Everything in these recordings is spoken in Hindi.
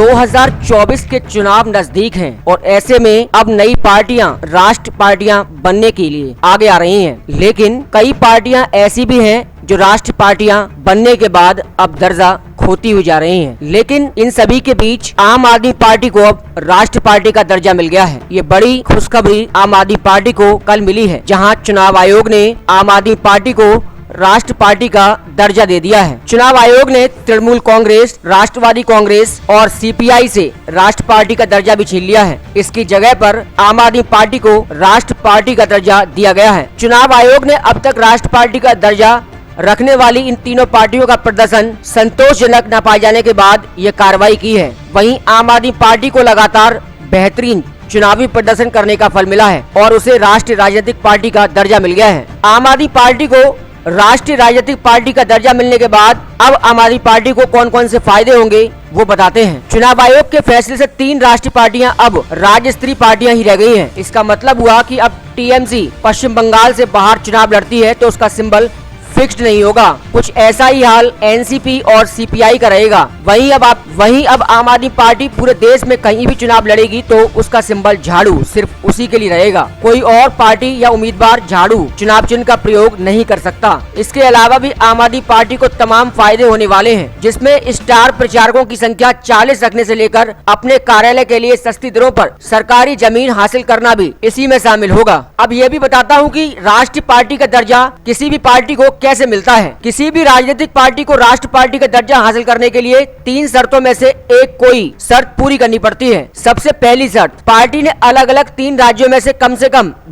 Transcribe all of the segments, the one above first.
2024 के चुनाव नजदीक हैं और ऐसे में अब नई पार्टियां राष्ट्र पार्टियां बनने के लिए आगे आ रही हैं। लेकिन कई पार्टियां ऐसी भी हैं जो राष्ट्र पार्टियां बनने के बाद अब दर्जा खोती हुई जा रही हैं। लेकिन इन सभी के बीच आम आदमी पार्टी को अब राष्ट्र पार्टी का दर्जा मिल गया है। ये बड़ी खुशखबरी आम आदमी पार्टी को कल मिली है, जहां चुनाव आयोग ने आम आदमी पार्टी को राष्ट्र पार्टी का दर्जा दे दिया है। चुनाव आयोग ने तृणमूल कांग्रेस, राष्ट्रवादी कांग्रेस और सीपीआई से राष्ट्र पार्टी का दर्जा भी छीन लिया है। इसकी जगह पर आम आदमी पार्टी को राष्ट्र पार्टी का दर्जा दिया गया है। चुनाव आयोग ने अब तक राष्ट्र पार्टी का दर्जा रखने वाली इन तीनों पार्टियों का प्रदर्शन संतोषजनक न पाए जाने के बाद ये कार्रवाई की है। वहीं आम आदमी पार्टी को लगातार बेहतरीन चुनावी प्रदर्शन करने का फल मिला है और उसे राष्ट्रीय राजनीतिक पार्टी का दर्जा मिल गया है। आम आदमी पार्टी को राष्ट्रीय राजनीतिक पार्टी का दर्जा मिलने के बाद अब आम आदमी पार्टी को कौन कौन से फायदे होंगे वो बताते हैं। चुनाव आयोग के फैसले से 3 राष्ट्रीय पार्टियां अब राज्य स्तरीय पार्टियां ही रह गई हैं। इसका मतलब हुआ कि अब टीएमसी पश्चिम बंगाल से बाहर चुनाव लड़ती है तो उसका सिंबल फिक्स्ड नहीं होगा। कुछ ऐसा ही हाल एनसीपी और सीपीआई का रहेगा। वहीं अब आम आदमी पार्टी पूरे देश में कहीं भी चुनाव लड़ेगी तो उसका सिंबल झाड़ू सिर्फ उसी के लिए रहेगा। कोई और पार्टी या उम्मीदवार झाड़ू चुनाव चिन्ह का प्रयोग नहीं कर सकता। इसके अलावा भी आम आदमी पार्टी को तमाम फायदे होने वाले हैं, जिसमें स्टार प्रचारकों की संख्या 40 रखने से लेकर अपने कार्यालय के लिए सस्ती दरों पर सरकारी जमीन हासिल करना भी इसी में शामिल होगा। अब ये भी बताता हूँ कि राष्ट्रीय पार्टी का दर्जा किसी भी पार्टी को कैसे मिलता है। किसी भी राजनीतिक पार्टी को राष्ट्र पार्टी का दर्जा हासिल करने के लिए 3 शर्तों में से एक कोई शर्त पूरी करनी पड़ती है। सबसे पहली शर्त, पार्टी ने अलग अलग 3 राज्यों में से कम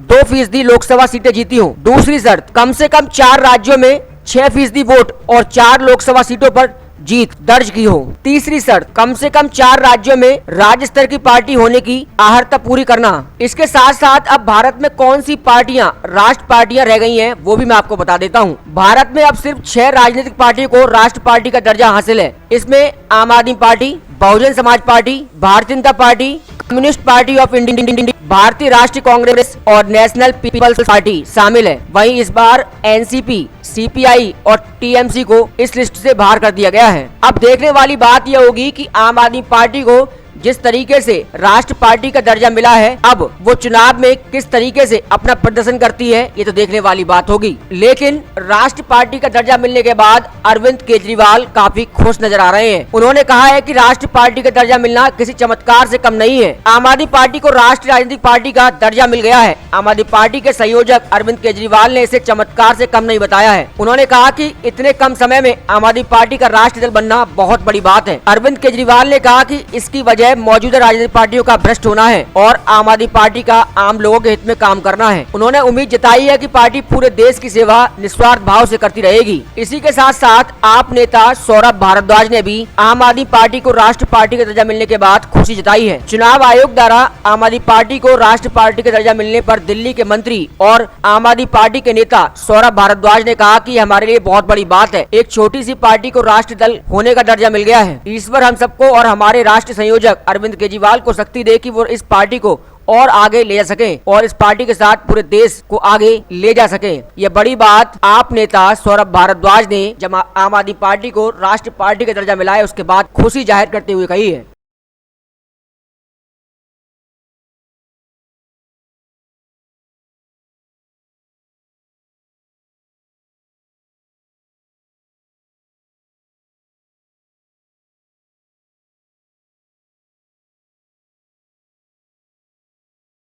2% लोकसभा सीटें जीती हो। दूसरी शर्त, कम से कम 4 राज्यों में 6% वोट और 4 लोकसभा सीटों पर जीत दर्ज की हो। तीसरी शर्त, कम से कम 4 राज्यों में राज्य स्तर की पार्टी होने की आहर्ता पूरी करना। इसके साथ साथ अब भारत में कौन सी पार्टियां राष्ट्र पार्टियां रह गई हैं वो भी मैं आपको बता देता हूं। भारत में अब सिर्फ 6 राजनीतिक पार्टियों को राष्ट्र पार्टी का दर्जा हासिल है। इसमें आम आदमी party, Bahujan Samaj party, Bharatiya Janata party, communist party of India, भारतीय राष्ट्रीय कांग्रेस और नेशनल पीपल्स पार्टी शामिल है। वहीं इस बार एनसीपी, सीपीआई और टीएमसी को इस लिस्ट से बाहर कर दिया गया है। अब देखने वाली बात यह होगी कि आम आदमी पार्टी को जिस तरीके से राष्ट्र पार्टी का दर्जा मिला है, अब वो चुनाव में किस तरीके से अपना प्रदर्शन करती है ये तो देखने वाली बात होगी। लेकिन राष्ट्र पार्टी का दर्जा मिलने के बाद अरविंद केजरीवाल काफी खुश नजर आ रहे हैं। उन्होंने कहा है कि राष्ट्र पार्टी का दर्जा मिलना किसी चमत्कार से कम नहीं है। आम आदमी पार्टी को राष्ट्रीय राजनीतिक पार्टी का दर्जा मिल गया है। आम आदमी पार्टी के संयोजक अरविंद केजरीवाल ने इसे चमत्कार से कम नहीं बताया है। उन्होंने कहा कि इतने कम समय में आम आदमी पार्टी का राष्ट्रीय दल बनना बहुत बड़ी बात है। अरविंद केजरीवाल ने कहा कि इसकी वजह मौजूदा राजनीतिक पार्टियों का भ्रष्ट होना है और आम आदमी पार्टी का आम लोगों के हित में काम करना है। उन्होंने उम्मीद जताई है कि पार्टी पूरे देश की सेवा निस्वार्थ भाव से करती रहेगी। इसी के साथ साथ आप नेता सौरभ भारद्वाज ने भी आम आदमी पार्टी को राष्ट्र पार्टी का दर्जा मिलने के बाद खुशी जताई है। चुनाव आयोग द्वारा आम आदमी पार्टी को राष्ट्र पार्टी का दर्जा मिलने पर दिल्ली के मंत्री और आम आदमी पार्टी के नेता सौरभ भारद्वाज ने कहा कि हमारे लिए बहुत बड़ी बात है, एक छोटी सी पार्टी को राष्ट्रीय दल होने का दर्जा मिल गया है। ईश्वर हम सबको और हमारे राष्ट्रीय संयोजक अरविंद केजरीवाल को शक्ति दे कि वो इस पार्टी को और आगे ले जा सके और इस पार्टी के साथ पूरे देश को आगे ले जा सके। यह बड़ी बात आप नेता सौरभ भारद्वाज ने जब आम आदमी पार्टी को राष्ट्रीय पार्टी का दर्जा मिला है उसके बाद खुशी जाहिर करते हुए कही है।